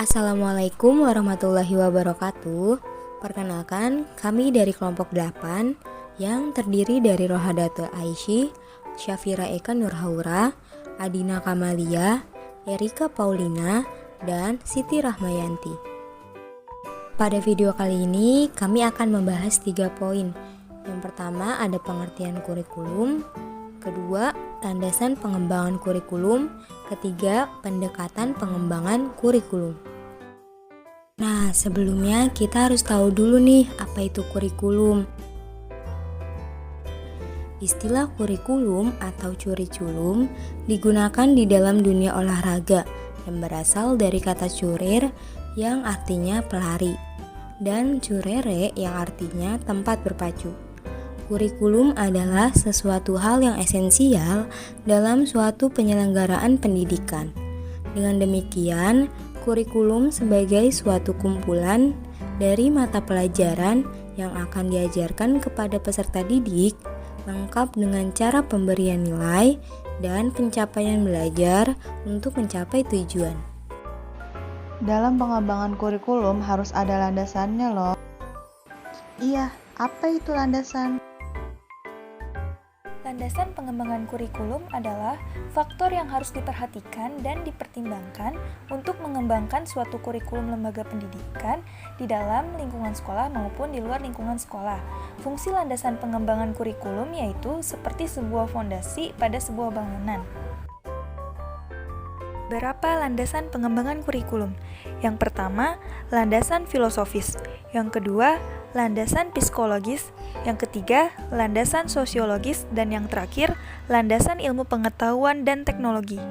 Assalamualaikum warahmatullahi wabarakatuh. Perkenalkan, kami dari kelompok 8 yang terdiri dari Rohadatul Aisyih, Syafira Eka Nurhaura, Adina Kamalia, Erika Paulina, dan Siti Rahmayanti. Pada video kali ini, kami akan membahas 3 poin. Yang pertama ada pengertian kurikulum, kedua, landasan pengembangan kurikulum, ketiga, pendekatan pengembangan kurikulum. Nah, sebelumnya kita harus tahu dulu nih apa itu kurikulum. Istilah kurikulum atau curiculum digunakan di dalam dunia olahraga dan berasal dari kata curir yang artinya pelari dan curere yang artinya tempat berpacu. Kurikulum adalah sesuatu hal yang esensial dalam suatu penyelenggaraan pendidikan. Dengan demikian, kurikulum sebagai suatu kumpulan dari mata pelajaran yang akan diajarkan kepada peserta didik, lengkap dengan cara pemberian nilai dan pencapaian belajar untuk mencapai tujuan. Dalam pengembangan kurikulum harus ada landasannya loh. Iya, apa itu landasan? Landasan pengembangan kurikulum adalah faktor yang harus diperhatikan dan dipertimbangkan untuk mengembangkan suatu kurikulum lembaga pendidikan di dalam lingkungan sekolah maupun di luar lingkungan sekolah. Fungsi landasan pengembangan kurikulum yaitu seperti sebuah fondasi pada sebuah bangunan. Berapa landasan pengembangan kurikulum? Yang pertama, landasan filosofis. Yang kedua, landasan psikologis. Yang ketiga, landasan sosiologis. Dan yang terakhir, landasan ilmu pengetahuan dan teknologi.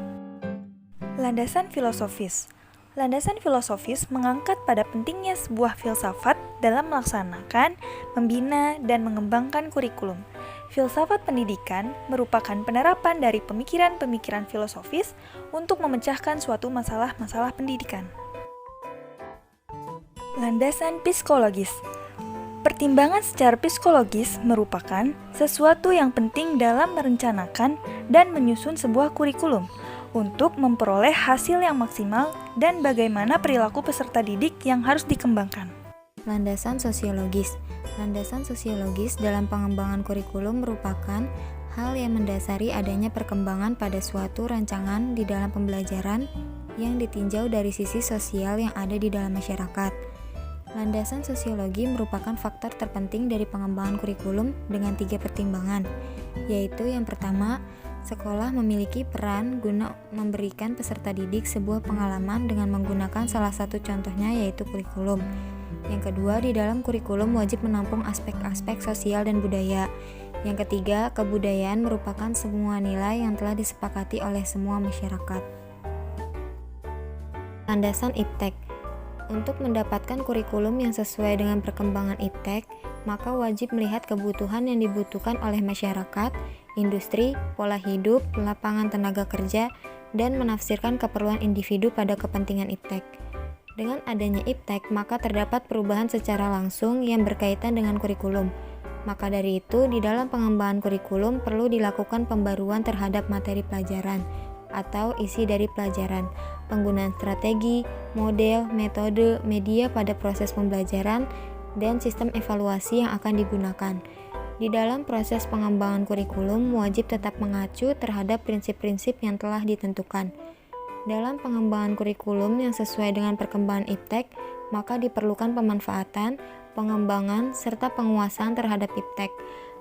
Landasan filosofis. Landasan filosofis mengangkat pada pentingnya sebuah filsafat dalam melaksanakan, membina, dan mengembangkan kurikulum. Filsafat pendidikan merupakan penerapan dari pemikiran-pemikiran filosofis untuk memecahkan suatu masalah-masalah pendidikan. Landasan psikologis. Pertimbangan secara psikologis merupakan sesuatu yang penting dalam merencanakan dan menyusun sebuah kurikulum untuk memperoleh hasil yang maksimal dan bagaimana perilaku peserta didik yang harus dikembangkan. Landasan sosiologis. Landasan sosiologis dalam pengembangan kurikulum merupakan hal yang mendasari adanya perkembangan pada suatu rancangan di dalam pembelajaran yang ditinjau dari sisi sosial yang ada di dalam masyarakat. Landasan sosiologi merupakan faktor terpenting dari pengembangan kurikulum dengan 3 pertimbangan, yaitu yang pertama, sekolah memiliki peran guna memberikan peserta didik sebuah pengalaman dengan menggunakan salah satu contohnya yaitu kurikulum. Yang kedua, di dalam kurikulum wajib menampung aspek-aspek sosial dan budaya. Yang ketiga, kebudayaan merupakan semua nilai yang telah disepakati oleh semua masyarakat. Landasan IPTEK. Untuk mendapatkan kurikulum yang sesuai dengan perkembangan IPTEK, maka wajib melihat kebutuhan yang dibutuhkan oleh masyarakat, industri, pola hidup, lapangan tenaga kerja, dan menafsirkan keperluan individu pada kepentingan IPTEK. Dengan adanya IPTEK, maka terdapat perubahan secara langsung yang berkaitan dengan kurikulum. Maka dari itu, di dalam pengembangan kurikulum perlu dilakukan pembaruan terhadap materi pelajaran atau isi dari pelajaran, penggunaan strategi, model, metode, media pada proses pembelajaran, dan sistem evaluasi yang akan digunakan. Di dalam proses pengembangan kurikulum, wajib tetap mengacu terhadap prinsip-prinsip yang telah ditentukan. Dalam pengembangan kurikulum yang sesuai dengan perkembangan IPTEK, maka diperlukan pemanfaatan, pengembangan, serta penguasaan terhadap IPTEK.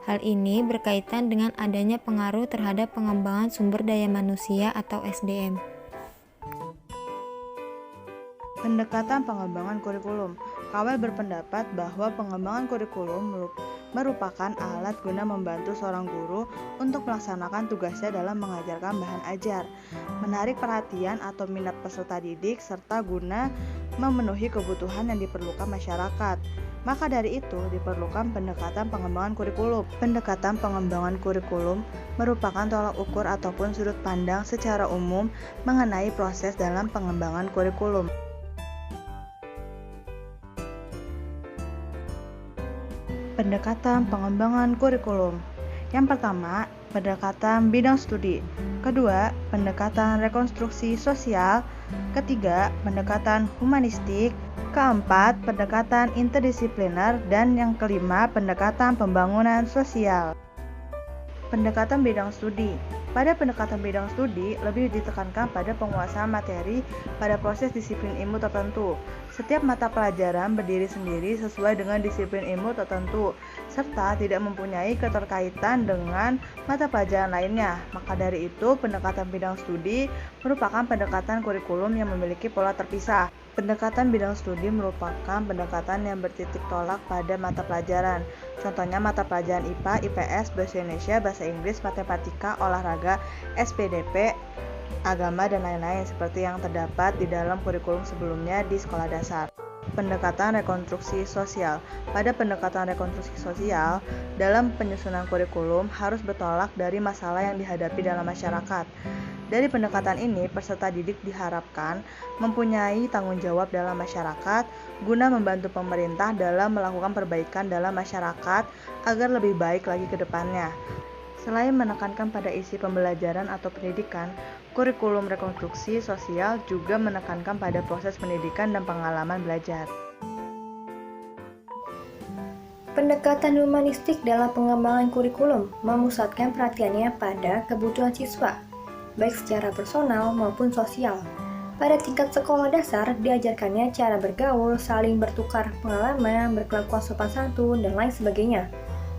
Hal ini berkaitan dengan adanya pengaruh terhadap pengembangan sumber daya manusia atau SDM. Pendekatan pengembangan kurikulum. KW berpendapat bahwa pengembangan kurikulum merupakan alat guna membantu seorang guru untuk melaksanakan tugasnya dalam mengajarkan bahan ajar, menarik perhatian atau minat peserta didik, serta guna memenuhi kebutuhan yang diperlukan masyarakat. Maka dari itu diperlukan pendekatan pengembangan kurikulum. Pendekatan pengembangan kurikulum merupakan tolak ukur ataupun sudut pandang secara umum mengenai proses dalam pengembangan kurikulum. Pendekatan pengembangan kurikulum. Yang pertama, pendekatan bidang studi. Kedua, pendekatan rekonstruksi sosial. Ketiga, pendekatan humanistik. Keempat, pendekatan interdisipliner. Dan yang kelima, pendekatan pembangunan sosial. Pendekatan bidang studi. Pada pendekatan bidang studi, lebih ditekankan pada penguasaan materi pada proses disiplin ilmu tertentu. Setiap mata pelajaran berdiri sendiri sesuai dengan disiplin ilmu tertentu, serta tidak mempunyai keterkaitan dengan mata pelajaran lainnya. Maka dari itu, pendekatan bidang studi merupakan pendekatan kurikulum yang memiliki pola terpisah. Pendekatan bidang studi merupakan pendekatan yang bertitik tolak pada mata pelajaran. Contohnya mata pelajaran IPA, IPS, Bahasa Indonesia, Bahasa Inggris, Matematika, Olahraga, SPDP, Agama, dan lain-lain seperti yang terdapat di dalam kurikulum sebelumnya di sekolah dasar. Pendekatan rekonstruksi sosial. Pada pendekatan rekonstruksi sosial, dalam penyusunan kurikulum harus bertolak dari masalah yang dihadapi dalam masyarakat. Dari pendekatan ini, peserta didik diharapkan mempunyai tanggung jawab dalam masyarakat guna membantu pemerintah dalam melakukan perbaikan dalam masyarakat agar lebih baik lagi ke depannya. Selain menekankan pada isi pembelajaran atau pendidikan, kurikulum rekonstruksi sosial juga menekankan pada proses pendidikan dan pengalaman belajar. Pendekatan humanistik dalam pengembangan kurikulum memusatkan perhatiannya pada kebutuhan siswa, baik secara personal maupun sosial. Pada tingkat sekolah dasar, diajarkannya cara bergaul, saling bertukar pengalaman, berkelakuan sopan santun, dan lain sebagainya.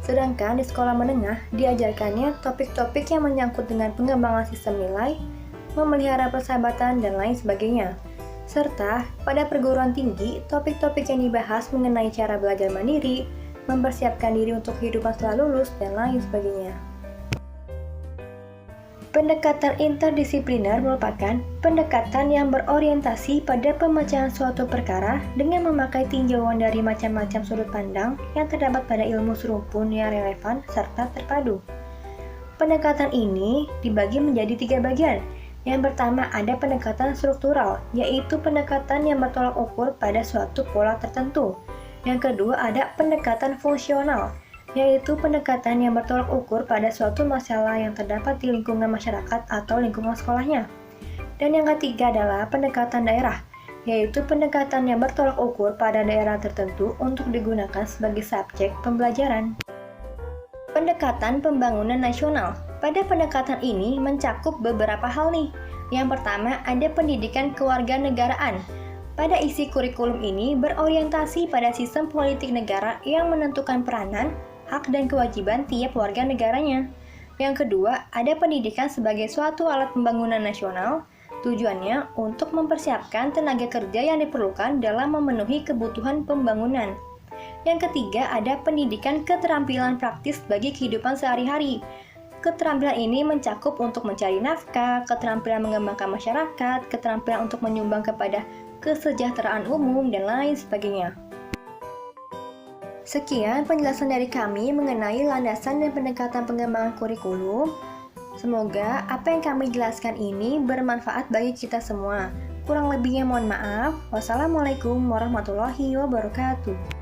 Sedangkan di sekolah menengah, diajarkannya topik-topik yang menyangkut dengan pengembangan sistem nilai, memelihara persahabatan, dan lain sebagainya. Serta pada perguruan tinggi, topik-topik yang dibahas mengenai cara belajar mandiri, mempersiapkan diri untuk kehidupan setelah lulus, dan lain sebagainya. Pendekatan interdisipliner merupakan pendekatan yang berorientasi pada pemecahan suatu perkara dengan memakai tinjauan dari macam-macam sudut pandang yang terdapat pada ilmu serumpun yang relevan serta terpadu. Pendekatan ini dibagi menjadi 3 bagian. Yang pertama ada pendekatan struktural, yaitu pendekatan yang bertolak ukur pada suatu pola tertentu. Yang kedua ada pendekatan fungsional, yaitu pendekatan yang bertolak ukur pada suatu masalah yang terdapat di lingkungan masyarakat atau lingkungan sekolahnya. Dan yang ketiga adalah pendekatan daerah, yaitu pendekatan yang bertolak ukur pada daerah tertentu untuk digunakan sebagai subjek pembelajaran. Pendekatan pembangunan nasional. Pada pendekatan ini mencakup beberapa hal nih. Yang pertama ada pendidikan kewarganegaraan. Pada isi kurikulum ini berorientasi pada sistem politik negara yang menentukan peranan, hak dan kewajiban tiap warga negaranya. Yang kedua, ada pendidikan sebagai suatu alat pembangunan nasional, tujuannya untuk mempersiapkan tenaga kerja yang diperlukan dalam memenuhi kebutuhan pembangunan. Yang ketiga, ada pendidikan keterampilan praktis bagi kehidupan sehari-hari. Keterampilan ini mencakup untuk mencari nafkah, keterampilan mengembangkan masyarakat, keterampilan untuk menyumbang kepada kesejahteraan umum, dan lain sebagainya. Sekian penjelasan dari kami mengenai landasan dan pendekatan pengembangan kurikulum. Semoga apa yang kami jelaskan ini bermanfaat bagi kita semua. Kurang lebihnya mohon maaf. Wassalamualaikum warahmatullahi wabarakatuh.